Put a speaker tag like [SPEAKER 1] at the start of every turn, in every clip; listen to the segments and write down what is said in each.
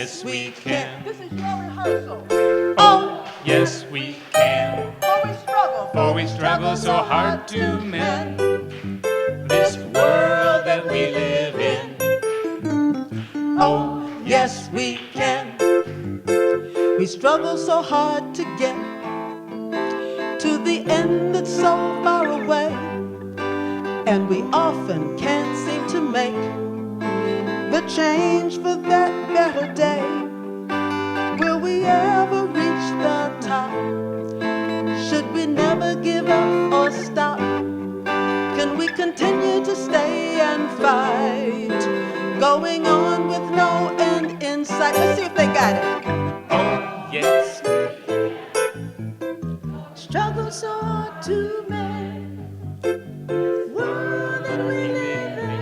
[SPEAKER 1] yes we can.
[SPEAKER 2] This is your rehearsal.
[SPEAKER 1] Oh, yes we can.
[SPEAKER 2] For we struggle
[SPEAKER 1] so hard to mend this world that we live in. Oh, yes we can.
[SPEAKER 2] We struggle so hard to get to the end that's so far away, and we often can't seem to make the change for that better day. Will we ever reach the top? Should we never give up or stop? Can we continue to stay and fight, going on with no end in sight? Let's see if they got it.
[SPEAKER 1] Oh, yes.
[SPEAKER 2] Struggle so hard to make the world that we live in.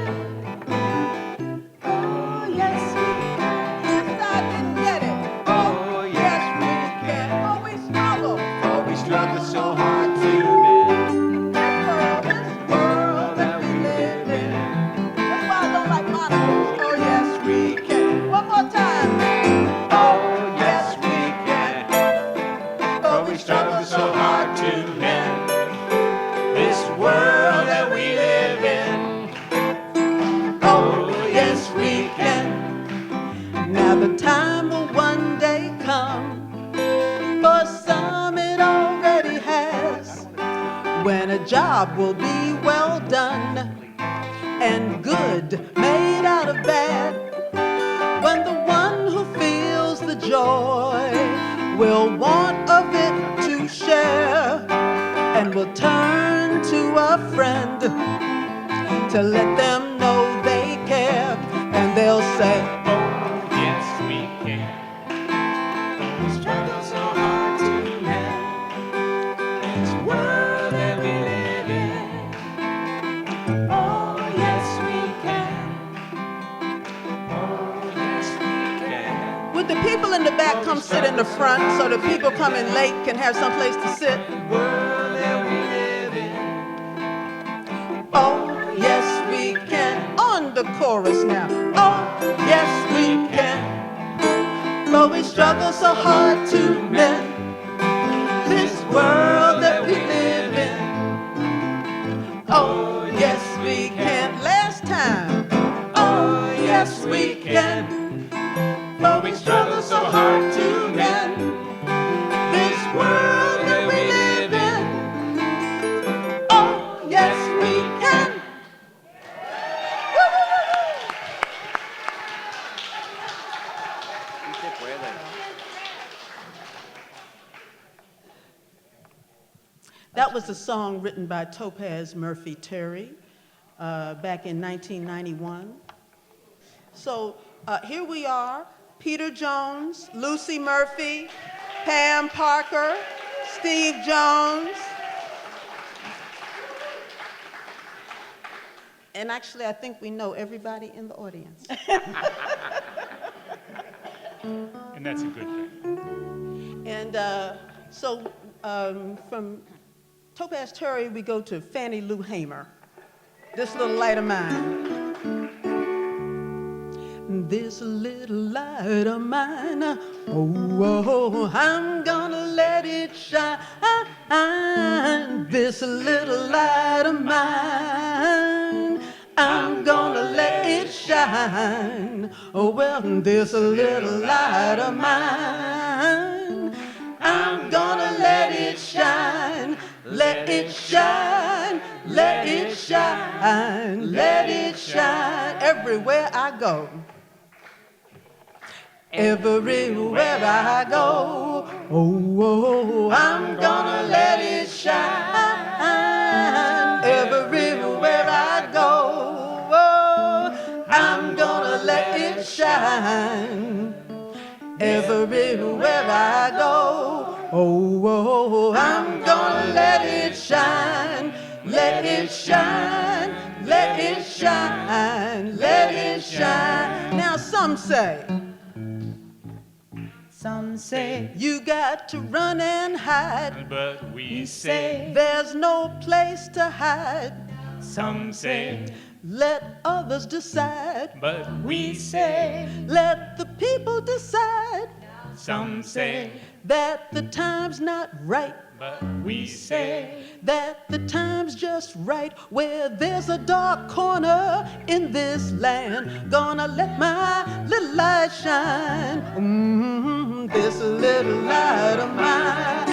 [SPEAKER 2] Oh, yes, we can. Yes, I didn't get it. Oh, yes, we can. Oh, we struggle.
[SPEAKER 1] Oh, we struggle so hard to mend
[SPEAKER 2] This world that we live in. That's why I don't like monikers. Oh, yes, we can. One more time.
[SPEAKER 1] Oh, yes we can. Oh, we struggle so hard to mend this world that we live in.
[SPEAKER 2] Oh, yes, we can. Now the time will one day come, for some it already has, when a job will be well done and good made out of bad, when the one who feels the joy will want of it to share, and will turn to a friend to let them know they care, and they'll say,
[SPEAKER 1] Oh, yes we can. We struggle so hard to mend this world that we live in. Oh, yes we can. Oh, yes we can.
[SPEAKER 2] would the people in the back come sit in the front so the people coming late can have some place to sit?
[SPEAKER 1] World that we live in.
[SPEAKER 2] Oh, yes, we can. On the chorus now. Oh, yes, we can. But we struggle so hard to mend this world that we live in. Oh, yes, we can. Last time. Oh, yes, we can. But we struggle so hard to mend this world that we live in. Oh, yes, we can. That was a song written by Topaz Murphy Terry back in 1991. So here we are, Peter Jones, Luci Murphy, Pam Parker, Steve Jones. And actually, I think we know everybody in the audience.
[SPEAKER 1] And that's a good thing.
[SPEAKER 2] And so from Topaz Terry, we go to Fannie Lou Hamer. This little light of mine. This little light of mine, oh, I'm gonna let it shine. This little light of mine, I'm gonna let it shine. Oh, well, this little light of mine, I'm gonna let it shine. Let it shine, let it shine, let it shine everywhere I go. Everywhere I go, oh, I'm gonna let it shine. Everywhere I go, oh, I'm gonna let it shine. Everywhere I go, oh, I'm gonna let it shine. Let it shine, let it shine, let it shine. Now some say, you got to run and hide,
[SPEAKER 1] But we say
[SPEAKER 2] there's no place to hide.
[SPEAKER 1] Some say,
[SPEAKER 2] let others decide.
[SPEAKER 1] but we say,
[SPEAKER 2] Let the people decide
[SPEAKER 1] some say,
[SPEAKER 2] that the time's not right.
[SPEAKER 1] but we say,
[SPEAKER 2] That the time's just right. Where there's a dark corner in this land, gonna let my little light shine. This little light of mine,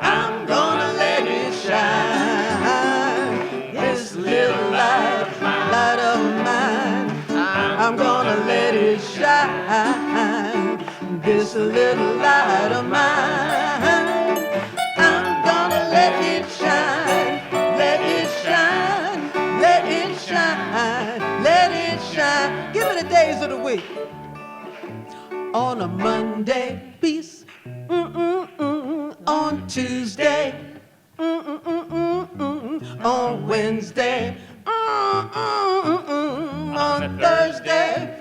[SPEAKER 2] I'm gonna let it shine. This little light of mine, I'm gonna let it shine. This little light of mine, I'm gonna let it shine, let it shine, let it shine, let it shine. Give me the days of the week. On a Monday, peace. On Tuesday, on Wednesday, on Thursday,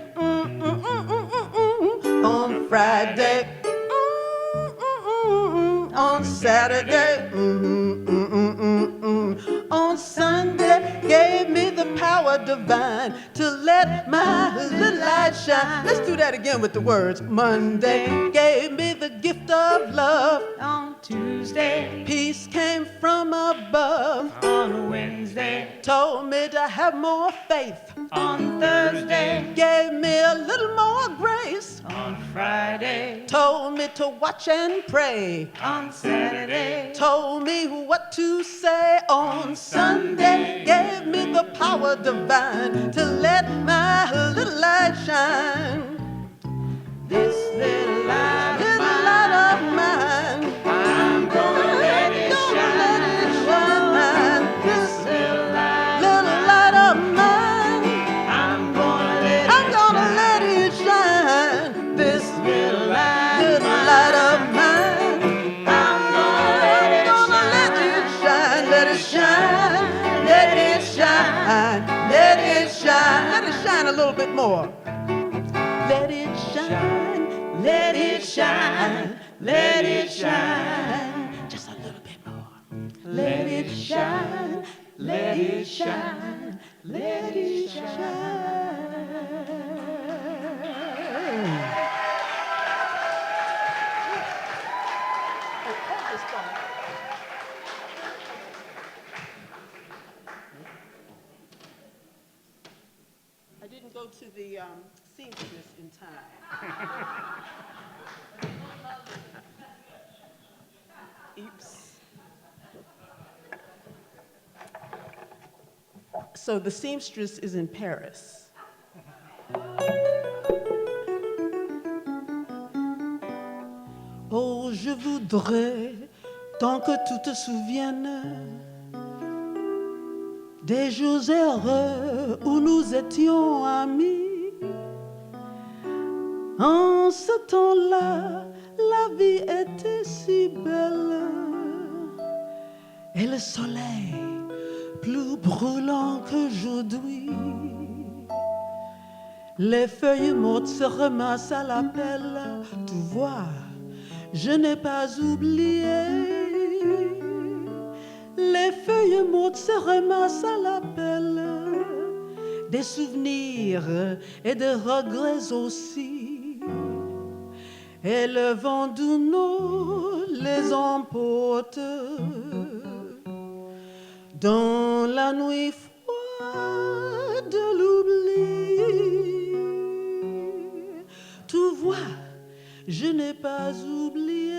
[SPEAKER 2] on Friday, on Saturday, on Sunday, gave me the power divine to let my little light shine. Let's do that again with the words. Monday gave me the gift of love.
[SPEAKER 1] on Tuesday,
[SPEAKER 2] Peace came from above.
[SPEAKER 1] on Wednesday,
[SPEAKER 2] Told me to have more faith.
[SPEAKER 1] on Thursday,
[SPEAKER 2] Gave me a little more grace.
[SPEAKER 1] on Friday,
[SPEAKER 2] Told me to watch and pray.
[SPEAKER 1] on Saturday,
[SPEAKER 2] Told me what to say on Sunday. Gave me the power divine to let my little light shine. This little light of mine,
[SPEAKER 1] I'm gonna let it shine.
[SPEAKER 2] This
[SPEAKER 1] Little light,
[SPEAKER 2] little light of mine,
[SPEAKER 1] I'm gonna let
[SPEAKER 2] I'm gonna let it shine. This little light of mine,
[SPEAKER 1] I'm gonna let it
[SPEAKER 2] gonna let it shine, let it shine, let it shine, let it shine, let it shine a little bit more. Let it shine, let it shine, let it shine, just a little bit more. Let it shine, let it shine, let it shine. I didn't go to the seamstress in time. Oops. So the seamstress is in Paris. Oh, je voudrais tant que tu te souviennes des jours heureux où nous étions amis. En ce temps-là, la vie était si belle et le soleil plus brûlant qu'aujourd'hui. Les feuilles mortes se ramassent à la pelle. Tu vois, je n'ai pas oublié. Les feuilles mortes se ramassent à la pelle. Des souvenirs et des regrets aussi. Et le vent du nord les emporte dans la nuit froide de l'oubli. Tu vois, je n'ai pas oublié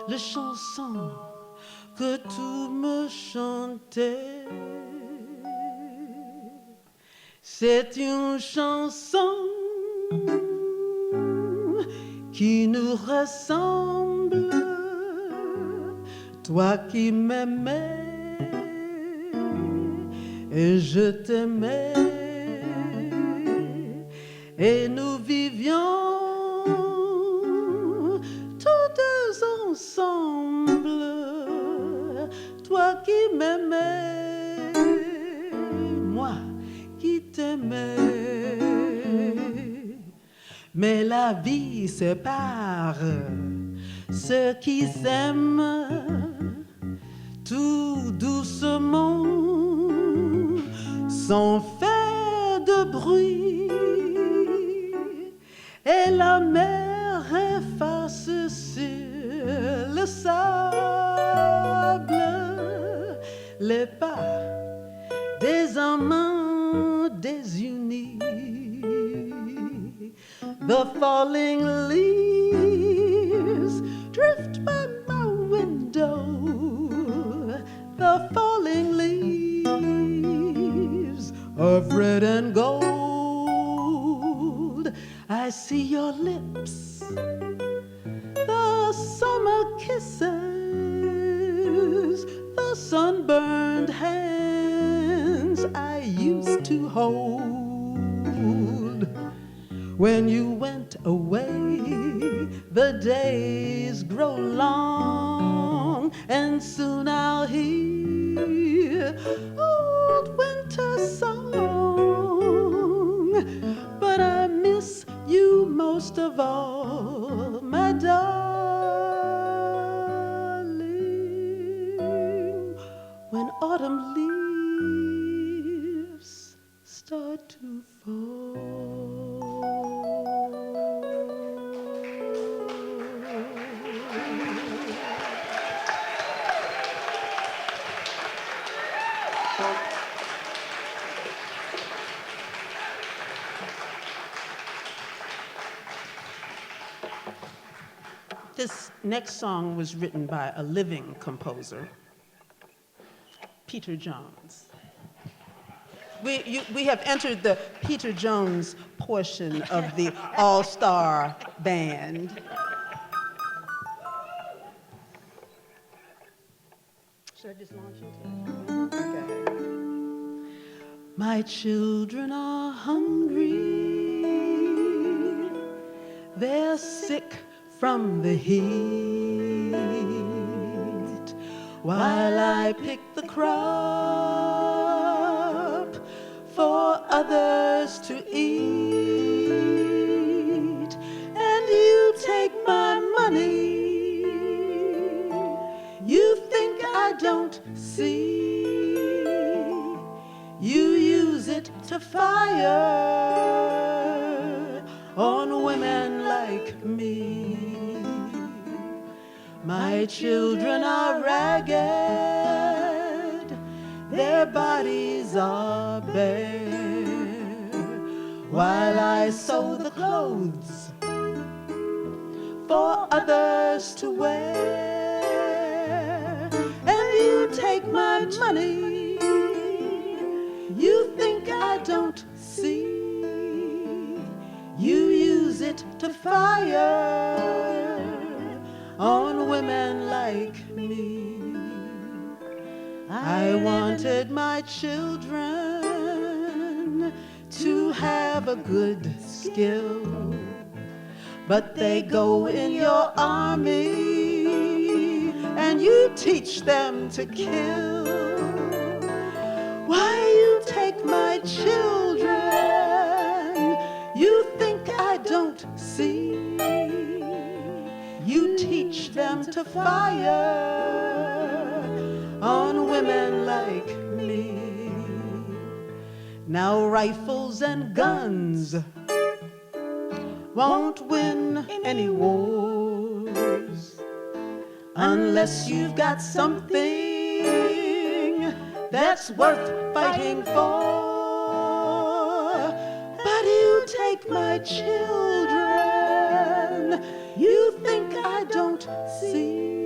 [SPEAKER 2] les chansons que tu me chantais. C'est une chanson qui nous ressemble, toi qui m'aimais et je t'aimais, et nous vivions tous deux ensemble, toi qui m'aimais, moi qui t'aimais. Mais la vie sépare ceux qui s'aiment, tout doucement, sans faire de bruit, et la mer efface sur le sable les pas des amants désunis. The falling leaves drift by my window. The falling leaves of red and gold. I see your lips, the summer kisses, the sunburned hands I used to hold. When you went away, the days grow long, and soon I'll hear old winter song. But I miss you most of all, my darling, when autumn leaves start to fall. This next song was written by a living composer, Peter Jones. We have entered the Peter Jones portion of the all-star band. Should I just launch into it? Okay. My children are hungry. They're sick from the heat, while I pick the crop for others to eat, and you take my money. You think I don't see. You use it to fire on women like me. My children are ragged, their bodies are bare, while I sew the clothes for others to wear. And you take my money, you think I don't see. You use it to fire on women like me. I wanted my children to have a good skill, but they go in your army and you teach them to kill. Why you take my children? You think I don't see. You teach them to fire on women like me. Now rifles and guns won't win any wars unless you've got something that's worth fighting for. But you take my children, you think I don't see.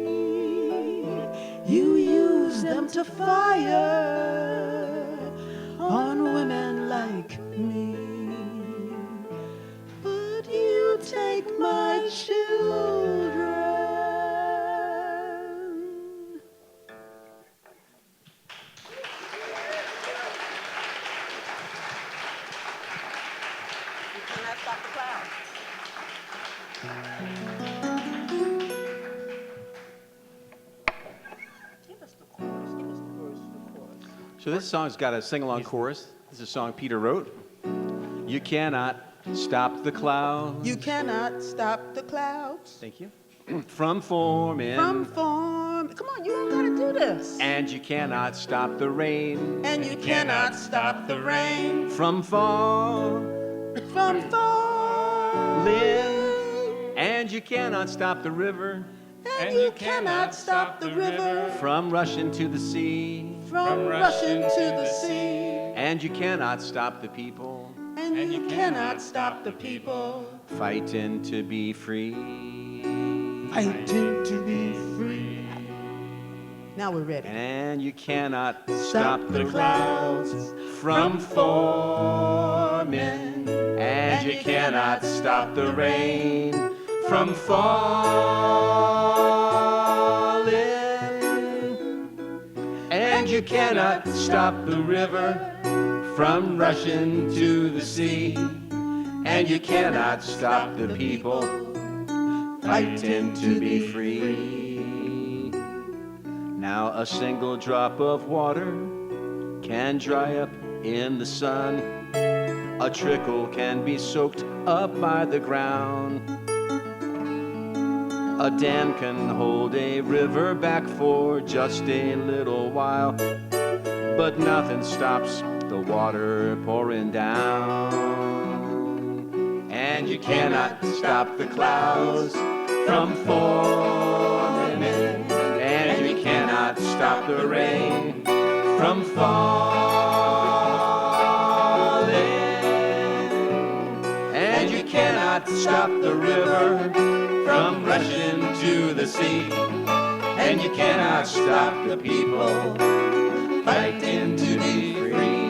[SPEAKER 2] You use them to fire on women like me. But you take my children. You cannot stop the cloud.
[SPEAKER 3] So this song's got a sing-along chorus. This is a song Peter wrote. You cannot stop the clouds.
[SPEAKER 2] You cannot stop the clouds
[SPEAKER 3] Thank you. From forming.
[SPEAKER 2] from forming. Come on, you don't gotta do this.
[SPEAKER 3] And you cannot stop the rain
[SPEAKER 2] And you cannot stop the rain
[SPEAKER 3] from falling.
[SPEAKER 2] from falling.
[SPEAKER 3] And you cannot stop the river
[SPEAKER 2] And you cannot stop the river
[SPEAKER 3] from rushing to the sea.
[SPEAKER 2] from rushing to the sea.
[SPEAKER 3] And you cannot stop the people
[SPEAKER 2] And you cannot stop the people
[SPEAKER 3] fighting to be free.
[SPEAKER 2] fighting to be free. Now we're ready.
[SPEAKER 3] And you cannot
[SPEAKER 2] Stop the clouds
[SPEAKER 3] from forming. And you cannot stop the rain from falling. And you cannot stop the river from rushing to the sea. And you cannot stop the people fighting to be free. Now a single drop of water can dry up in the sun. A trickle can be soaked up by the ground. A dam can hold a river back for just a little while, but nothing stops the water pouring down. And you cannot stop the clouds from forming, and you cannot stop the rain from falling, and you cannot stop the river from rushing to the sea, and you cannot stop the people fighting to be free.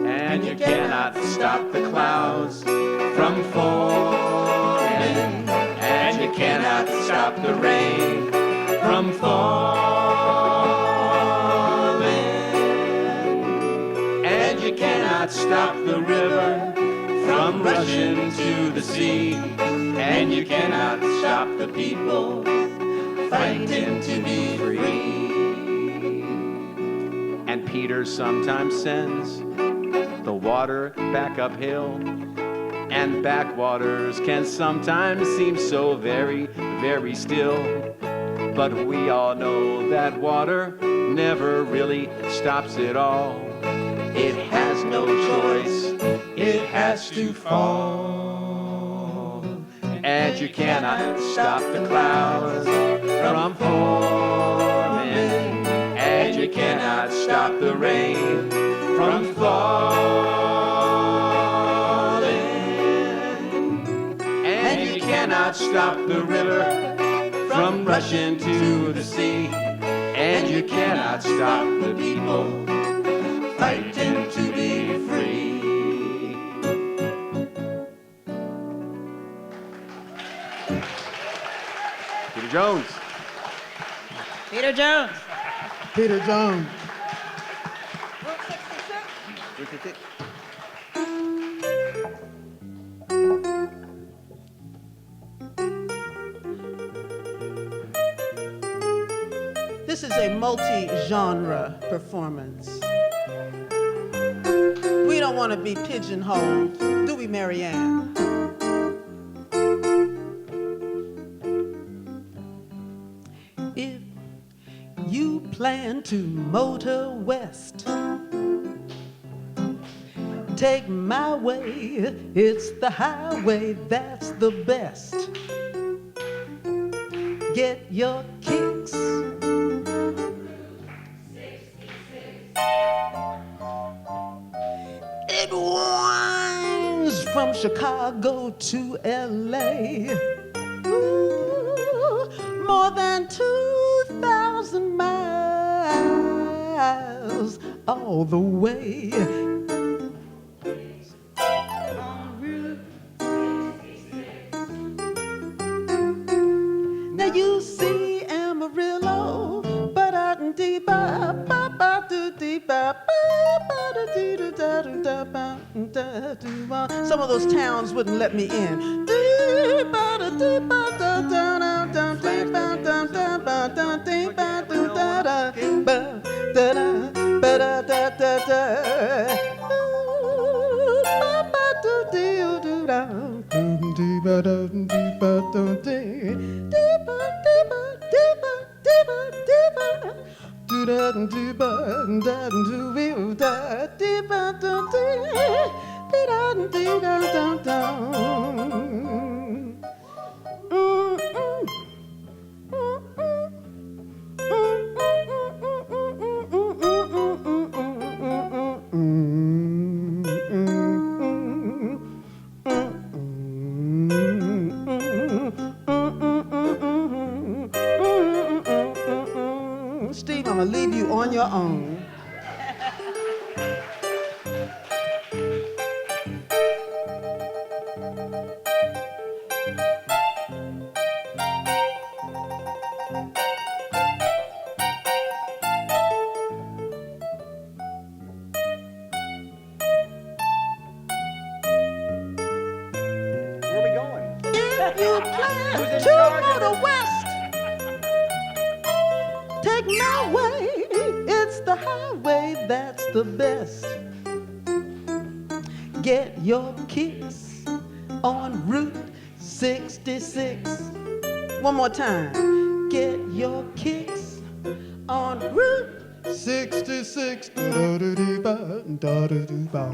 [SPEAKER 3] And you cannot stop the clouds from forming, and you cannot stop the rain from falling, and you cannot stop the river from rushing to the sea, and you cannot stop the people fighting to be free. And Peter sometimes sends the water back uphill, and backwaters can sometimes seem so very, very still. But we all know that water never really stops at all. It has no choice, it has to fall. And you cannot stop the clouds from forming, and you cannot stop the rain from falling, and you cannot stop the river from rushing to the sea, and you cannot stop the people fighting to be free. Peter Jones.
[SPEAKER 4] Peter Jones.
[SPEAKER 2] Peter Jones. This is a multi-genre performance. We don't want to be pigeonholed, do we, Marianne? If you plan to motor west, take my way, it's the highway that's the best. Get your kicks. It winds from Chicago to LA. Ooh, more than 2,000 all the way. Now you see Amarillo, but I dee ba ba ba do dee ba ba ba da dee da da da ba da do ba. Some of those towns wouldn't let me in. Dee ba da dee ba da da da da dee ba da da ba da dee ba do da da ba da da ba da da da da. Ba ba do dee do da dee ba da dee ba do dee dee ba dee ba dee ba dee ba dee ba do da dee ba da do we da dee ba do dee dee da dee da da da. Steve, I'm gonna leave you on your own.
[SPEAKER 3] Where are we going?
[SPEAKER 2] If you plan
[SPEAKER 3] Who's in
[SPEAKER 2] to
[SPEAKER 3] charge
[SPEAKER 2] go
[SPEAKER 3] of
[SPEAKER 2] to
[SPEAKER 3] this?
[SPEAKER 2] west, take my way. It's the highway that's the best. Get your kicks on Route 66. One more time. Get your kicks on Route 66. Da-da-dee-ba, da-da-dee-ba.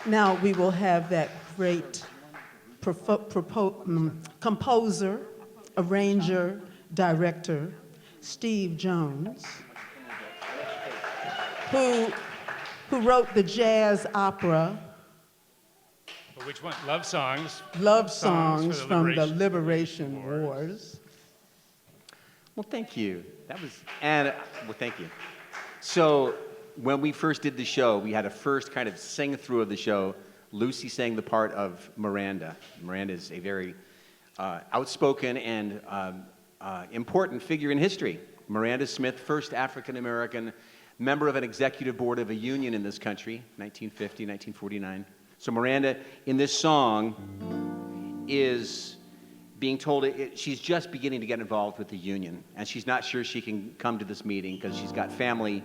[SPEAKER 2] Now we will have that great composer, arranger, director, Steve Jones, who wrote the jazz opera
[SPEAKER 1] Which one? Love songs.
[SPEAKER 2] Love
[SPEAKER 1] Songs
[SPEAKER 2] Songs
[SPEAKER 1] for the
[SPEAKER 2] from the
[SPEAKER 1] Liberation
[SPEAKER 2] Liberation Wars.
[SPEAKER 3] Well, thank you. Well, thank you. So, when we first did the show, we had a first kind of sing through of the show. Luci sang the part of Miranda. Miranda is a very outspoken and important figure in history. Miranda Smith, first African American member of an executive board of a union in this country, 1950, 1949. So Miranda, in this song, is being told she's just beginning to get involved with the union, and she's not sure she can come to this meeting because she's got family.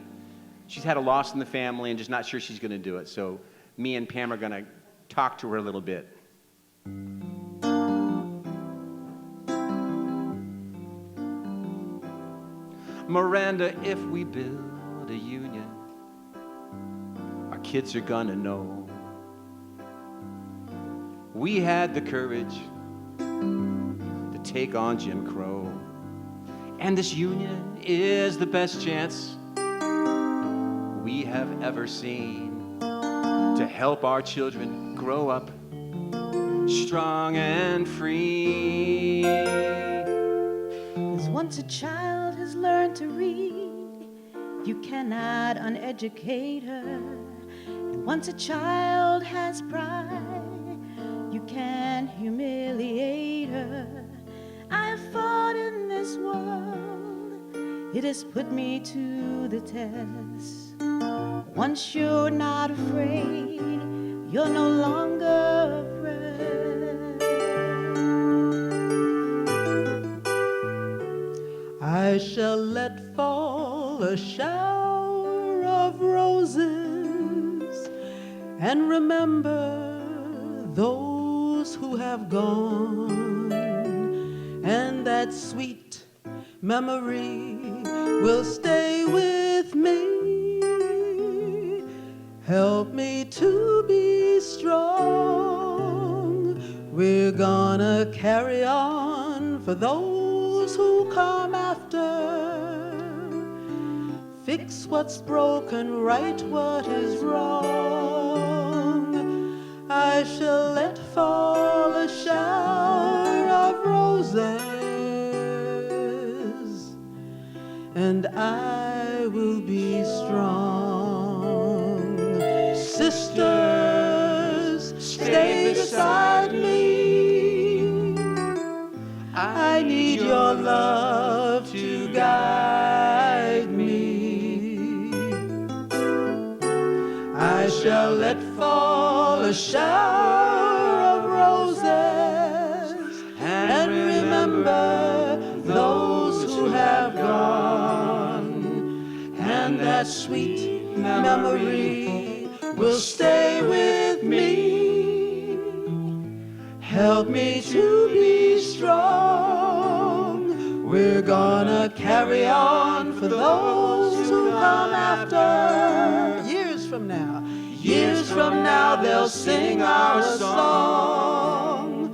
[SPEAKER 3] She's had a loss in the family and just not sure she's going to do it. So me and Pam are going to talk to her a little bit. Miranda, if we build a union, our kids are gonna know we had the courage to take on Jim Crow. And this union is the best chance we have ever seen to help our children grow up strong and free.
[SPEAKER 4] 'Cause once a child has learned to read, you cannot uneducate her. And once a child has pride, you can't humiliate her. I have fought in this world, it has put me to the test. Once you're not afraid, you're no longer afraid.
[SPEAKER 2] I shall let fall a shower of roses and remember those who have gone, and that sweet memory will stay with me. Help me to be strong. We're gonna carry on for those who come after. Fix what's broken, right what is wrong. I shall let fall a shower and I will be strong. Sisters, stay beside me. I need your love to guide me. I shall let fall a shower of roses and remember those who have gone, and that sweet memory will stay with me. Help me to be strong. We're gonna carry on for those who come after. Years from now, they'll sing our song.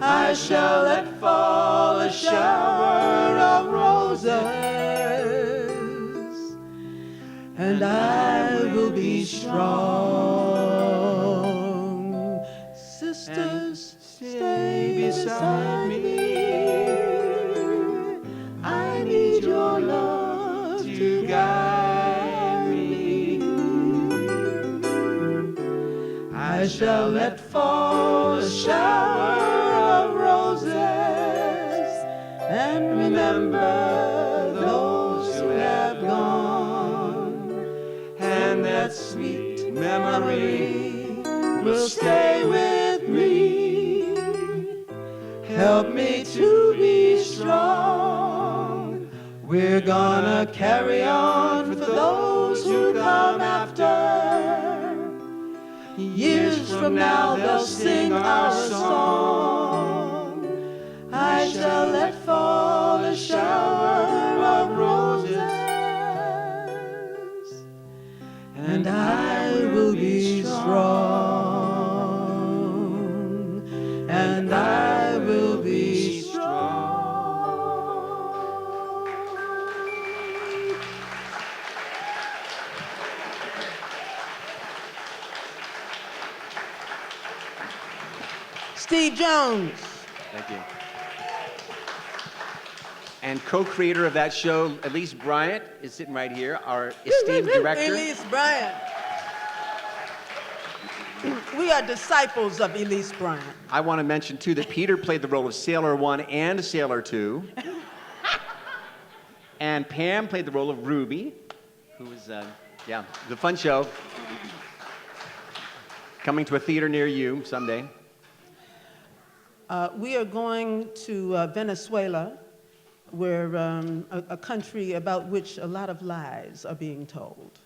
[SPEAKER 2] I shall let fall a shower of roses, and I will be strong. Sisters, stay beside me. I need your love to guide me. I shall let fall a shower of roses and remember those who have gone, and that sweet memory will stay with me. Help me to be strong. We're gonna carry on for those who come after. Years from now they'll sing our song. I shall let fall a shower of roses, and I will be strong, and I will be strong. Steve Jones.
[SPEAKER 3] Thank you. And co-creator of that show, Elise Bryant, is sitting right here, our esteemed director.
[SPEAKER 2] Elise Bryant. We are disciples of Elise Bryant.
[SPEAKER 3] I want to mention, too, that Peter played the role of Sailor 1 and Sailor 2. And Pam played the role of Ruby, who was, the fun show. Coming to a theater near you someday.
[SPEAKER 2] We are going to Venezuela, where a country about which a lot of lies are being told.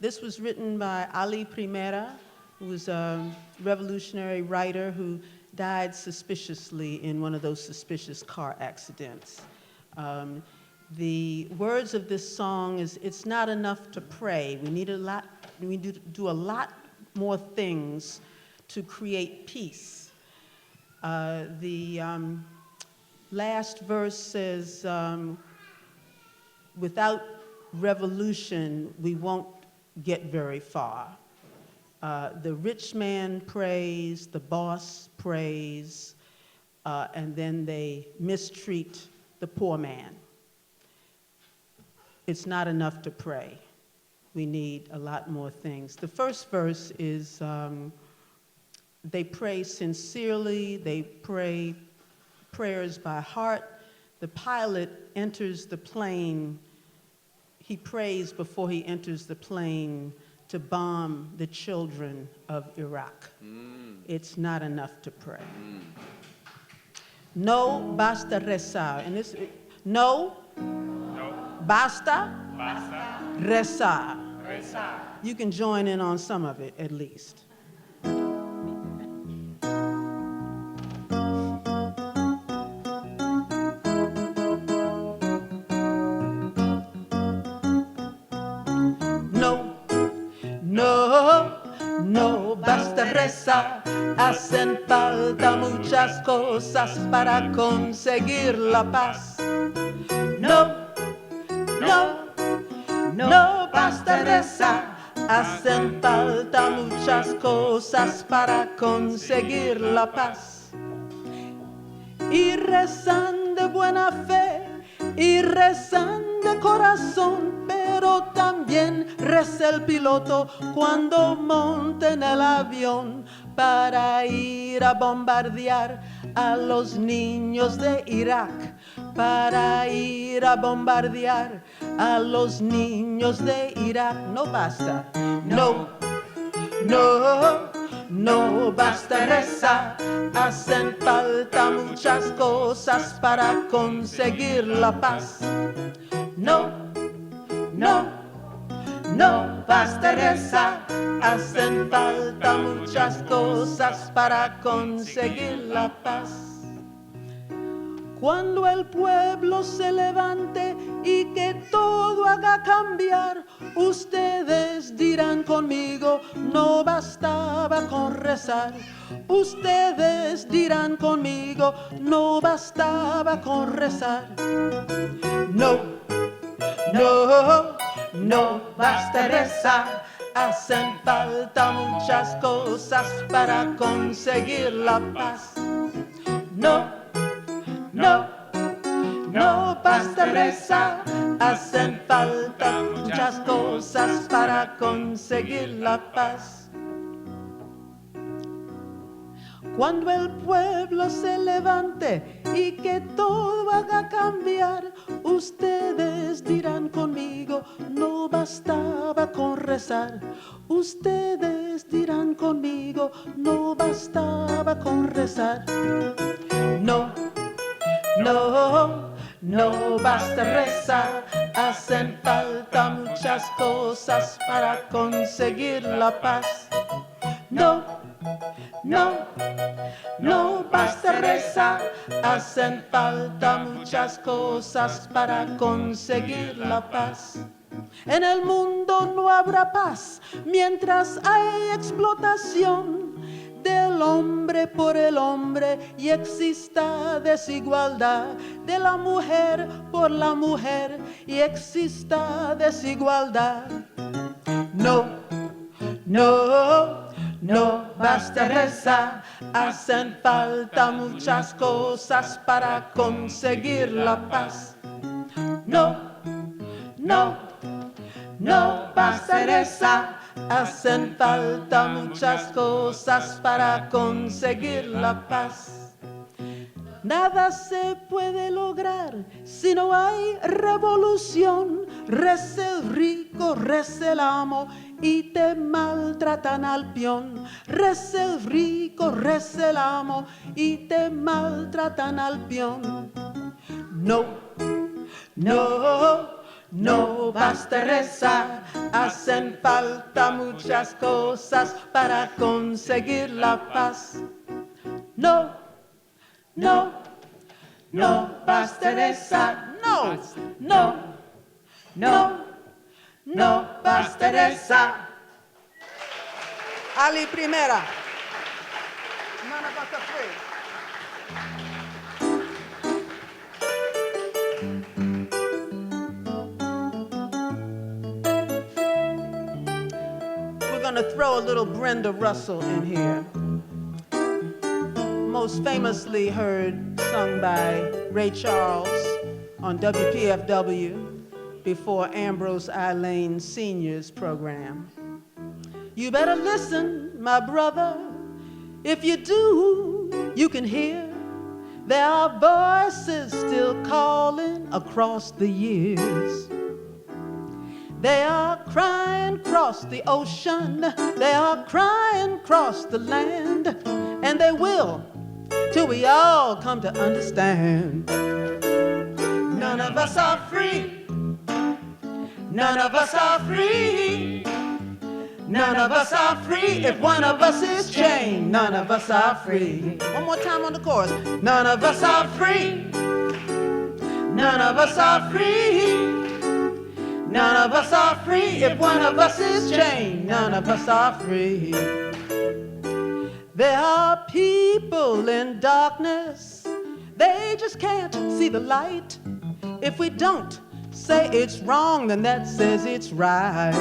[SPEAKER 2] This was written by Ali Primera, who was a revolutionary writer who died suspiciously in one of those suspicious car accidents. The words of this song is, it's not enough to pray. We need to do a lot more things to create peace. The last verse says, without revolution, we won't get very far. The rich man prays, the boss prays, and then they mistreat the poor man. It's not enough to pray. We need a lot more things. The first verse is, they pray sincerely, they pray prayers by heart. The pilot enters the plane. He prays before he enters the plane to bomb the children of Iraq. It's not enough to pray. No basta rezar. And this, no, basta, rezar. You can join in on some of it at least. No basta rezar, hacen falta muchas cosas para conseguir la paz. No basta rezar, hacen falta muchas cosas para conseguir la paz. Y rezan de buena fe y rezan de corazón, pero también reza el piloto cuando monta en el avión para ir a bombardear a los niños de Irak, para ir a bombardear a los niños de Irak. No basta, no, no, no basta rezar, hacen falta muchas cosas para conseguir la paz. No, no, no basta rezar, hacen falta muchas cosas para conseguir la paz. Cuando el pueblo se levante y que todo haga cambiar, ustedes dirán conmigo, no bastaba con rezar. Ustedes dirán conmigo, no bastaba con rezar. No, no, no basta rezar, hacen falta muchas cosas para conseguir la paz. No, no, no basta rezar, hacen falta muchas cosas para conseguir la paz. Cuando el pueblo se levante y que todo haga cambiar, ustedes dirán conmigo, no bastaba con rezar. Ustedes dirán conmigo, no bastaba con rezar. No, no, no basta rezar, hacen falta muchas cosas para conseguir la paz. No, no, no basta rezar, hacen falta muchas cosas para conseguir la paz. En el mundo no habrá paz mientras hay explotación del hombre por el hombre y exista desigualdad, de la mujer por la mujer y exista desigualdad. No, no, no basta rezar, hacen falta muchas cosas para conseguir la paz. No, no, no basta rezar, hacen falta muchas cosas para conseguir la paz. Nada se puede lograr si no hay revolución. Reza el rico, reza el amo y te maltratan al peón. Reza el rico, reza el amo y te maltratan al peón. No, no, no basta rezar, hacen falta muchas cosas para conseguir la paz. No, no, no basta rezar, no, no, no, no basta rezar. Ali Primera. None of us are free. We're going to throw a little Brenda Russell in here. Most famously heard sung by Ray Charles on WPFW before Ambrose Elaine Sr.'s program. You better listen, my brother. If you do, you can hear there are voices still calling across the years. They are crying across the ocean, they are crying across the land, and they will till we all come to understand. None of us are free, none of us are free, none of us are free. If one of us is chained, none of us are free. One more time on the chorus. None of us are free, none of us are free, none of us are free. If one of us is chained, none of us are free. There are people in darkness, they just can't see the light. If we don't say it's wrong, then that says it's right.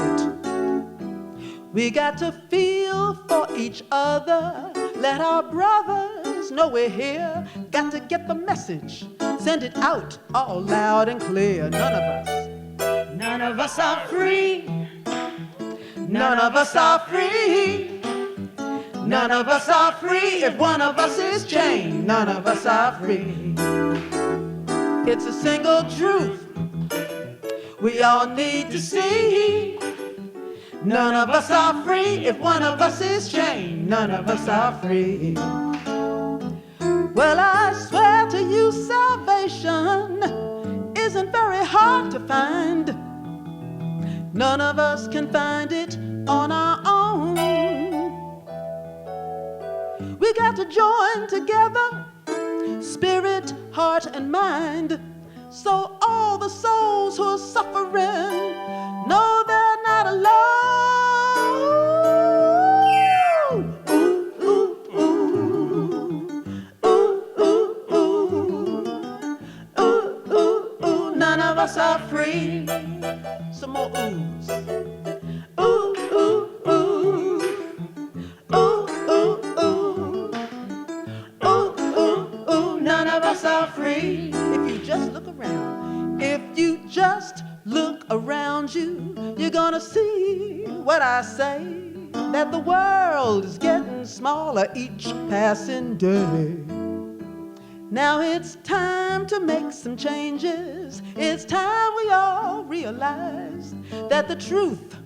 [SPEAKER 2] We got to feel for each other, let our brothers know we're here. Got to get the message, send it out all loud and clear. None of us are free. None of us are free. None of us are free. If one of us is chained, none of us are free. It's a single truth we all need to see. None of us are free. If one of us is chained, none of us are free. Well, I swear to you, salvation isn't very hard to find. None of us can find it on our own. We got to join together, spirit, heart, and mind, so all the souls who are suffering know they're not alone. Ooh, ooh, ooh. Ooh, ooh, ooh. Ooh, ooh, ooh. None of us are free. Some more oohs. Ooh, ooh, ooh. Ooh, ooh, ooh. Ooh, ooh, ooh. None of us are free. If you just look around, if you just look around you, you're gonna see what I say, that the world is getting smaller each passing day. Now it's time to make some changes. It's time we all realize that the truth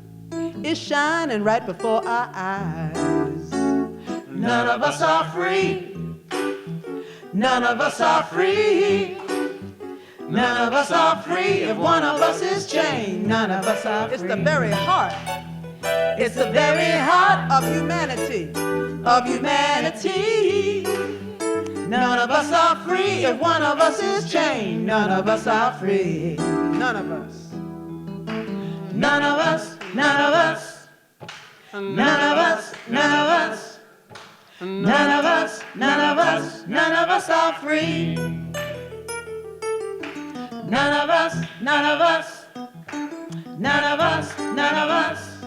[SPEAKER 2] is shining right before our eyes. None of us are free. None of us are free. None of us are free. If one of us is chained, none of us are free. It's the very heart. It's the very heart of humanity. Of humanity. None of us are free. If one of us is chained, none of us are free. None of us. None of us. None of us. None of us. None of us. None of us. None of us. None of us are free. None of us. None of us. None of us. None of us.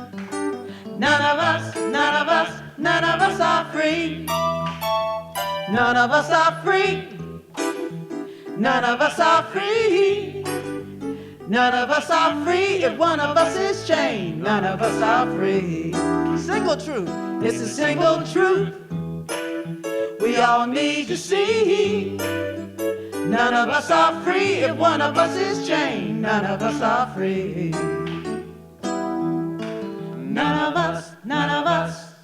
[SPEAKER 2] None of us. None of us. None of us are free. None of us are free. None of us are free. None of us are free. If one of us is chained, none of us are free. Single truth. It's a single truth we all need to see. None of us are free. If one of us is chained, none of us are free. None of us. None of us.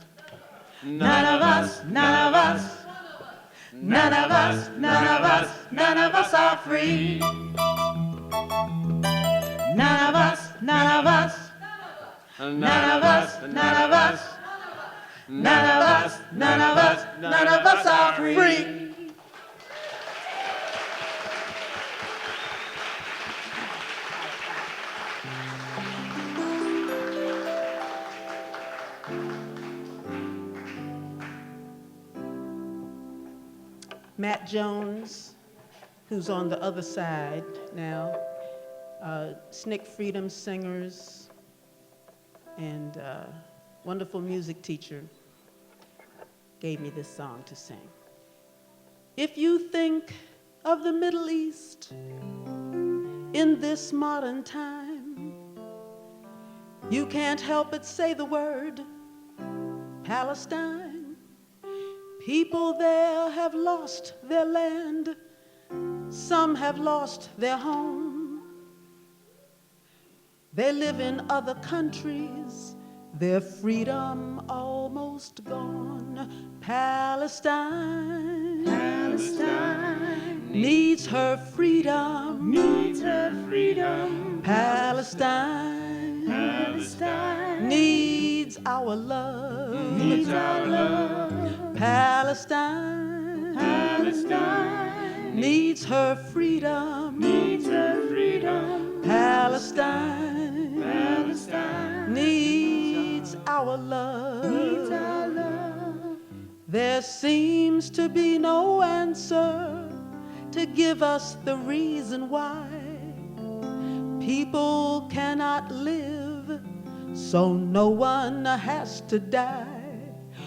[SPEAKER 2] None of us. None of us. None of us, none of us, none of us are free. None of us, none of us, none of us, none of us, none of us, none of us, none of us are free. Matt Jones, who's on the other side now, SNCC Freedom Singers, and wonderful music teacher, gave me this song to sing. If you think of the Middle East in this modern time, you can't help but say the word Palestine. People there have lost their land. Some have lost their home. They live in other countries, their freedom almost gone. Palestine, Palestine needs her freedom, needs her freedom. Palestine, Palestine needs our love, needs our love. Palestine, Palestine needs her freedom, needs her freedom. Palestine, Palestine needs our love, needs our love. There seems to be no answer to give us the reason why people cannot live, so no one has to die.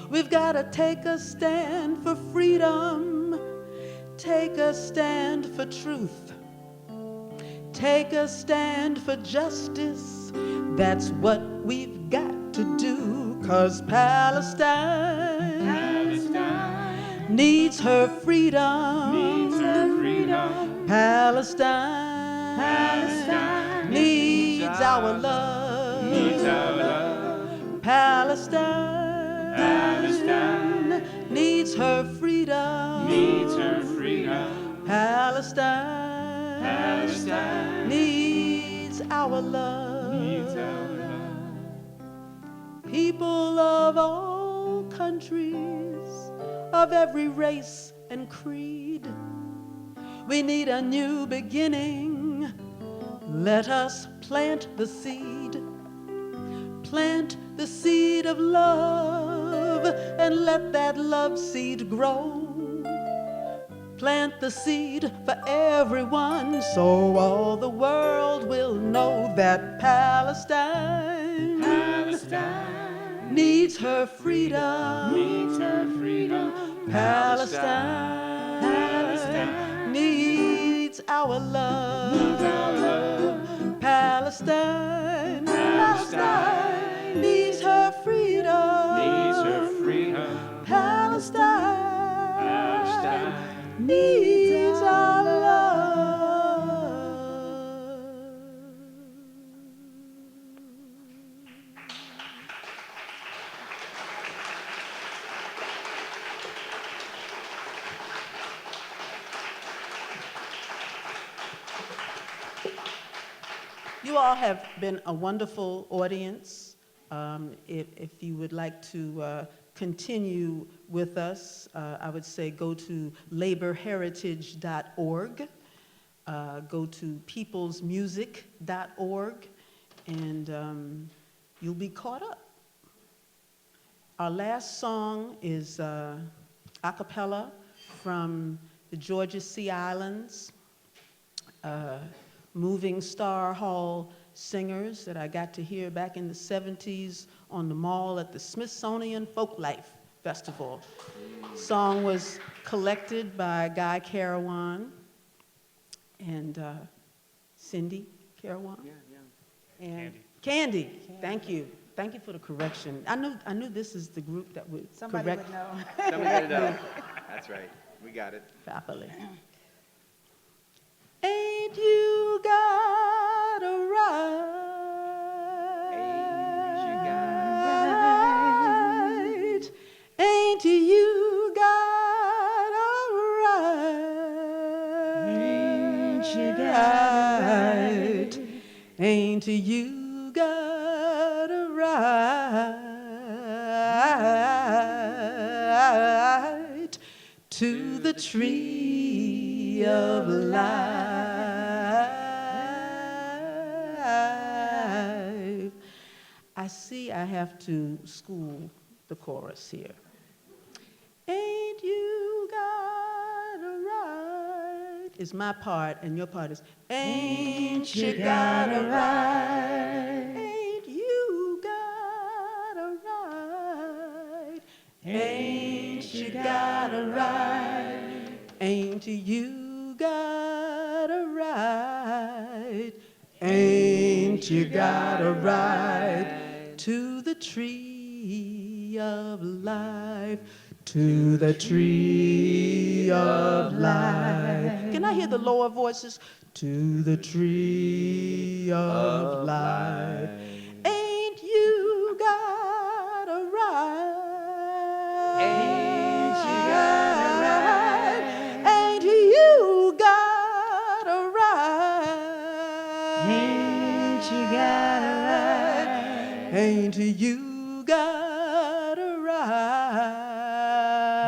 [SPEAKER 2] We've got to take a stand for freedom Take a stand for truth. Take a stand for justice. That's what we've got to do. 'Cause Palestine needs her freedom. Palestine needs our love. Palestine needs her freedom. Palestine needs our love. People of all countries, of every race and creed, we need a new beginning. Let us plant the seed. Plant the seed of love and let that love seed grow. Plant the seed for everyone so all the world will know that Palestine needs her freedom. Palestine needs our love. Palestine needs her freedom. Palestine needs our love. You all have been a wonderful audience. If you would like to continue with us, I would say go to laborheritage.org, go to peoplesmusic.org, and you'll be caught up. Our last song is a cappella from the Georgia Sea Islands, Moving Star Hall singers that I got to hear back in the 70s on the mall at the Smithsonian Folklife Festival. Song was collected by Guy Carawan and Cindy Carawan. And Candy. Thank you. Thank you for the correction. I knew this is the group that would
[SPEAKER 4] Somebody
[SPEAKER 2] correct
[SPEAKER 4] would know.
[SPEAKER 3] Somebody would know. That's right. We got it.
[SPEAKER 2] properly. Ain't you got a right? Ain't you got a right?
[SPEAKER 4] Ain't you got a right?
[SPEAKER 2] Ain't you got a right to the tree of life? I see I have to school the chorus here. Ain't you got a right? Is my part, and your part is ain't you got a right? Ain't you got a right? Ain't you got a right? Ain't you got a right? Ain't you got a right to the tree of life? To the tree of life. Can I hear the lower voices? To the tree of life. Ain't you got a right? Ain't you got a right? Ain't you got a right?
[SPEAKER 4] Ain't you got a right?
[SPEAKER 2] Ain't you got a right?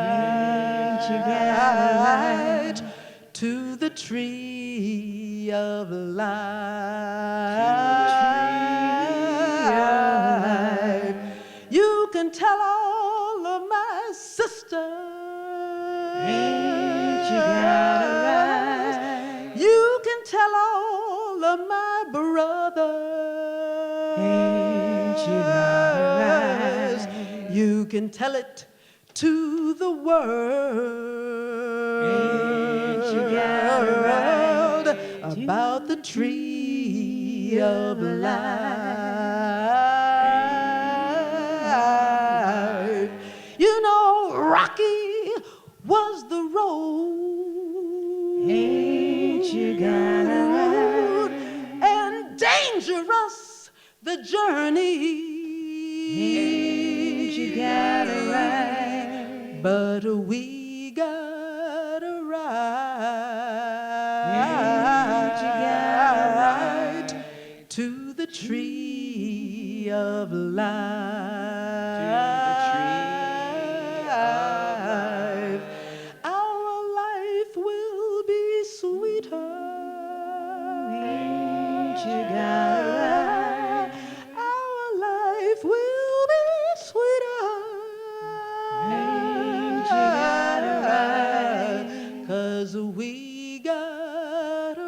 [SPEAKER 4] Ain't you got a right?
[SPEAKER 2] To the tree of life. You can tell all of my sisters.
[SPEAKER 4] Ain't you got a right?
[SPEAKER 2] You can tell all of my brothers.
[SPEAKER 4] Ain't you got a right?
[SPEAKER 2] You can tell it to the world.
[SPEAKER 4] Ain't you
[SPEAKER 2] about the tree of life. You know, rocky was the road.
[SPEAKER 4] Ain't you got a right?
[SPEAKER 2] And dangerous the journey.
[SPEAKER 4] Ain't you got a right?
[SPEAKER 2] But we got a right to the tree of life. Our life will be sweeter.
[SPEAKER 4] Ain't you got a right?
[SPEAKER 2] Our life will be sweeter.
[SPEAKER 4] Ain't you got a right?
[SPEAKER 2] 'Cause we got a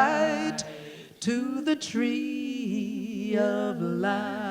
[SPEAKER 2] right to the tree of life.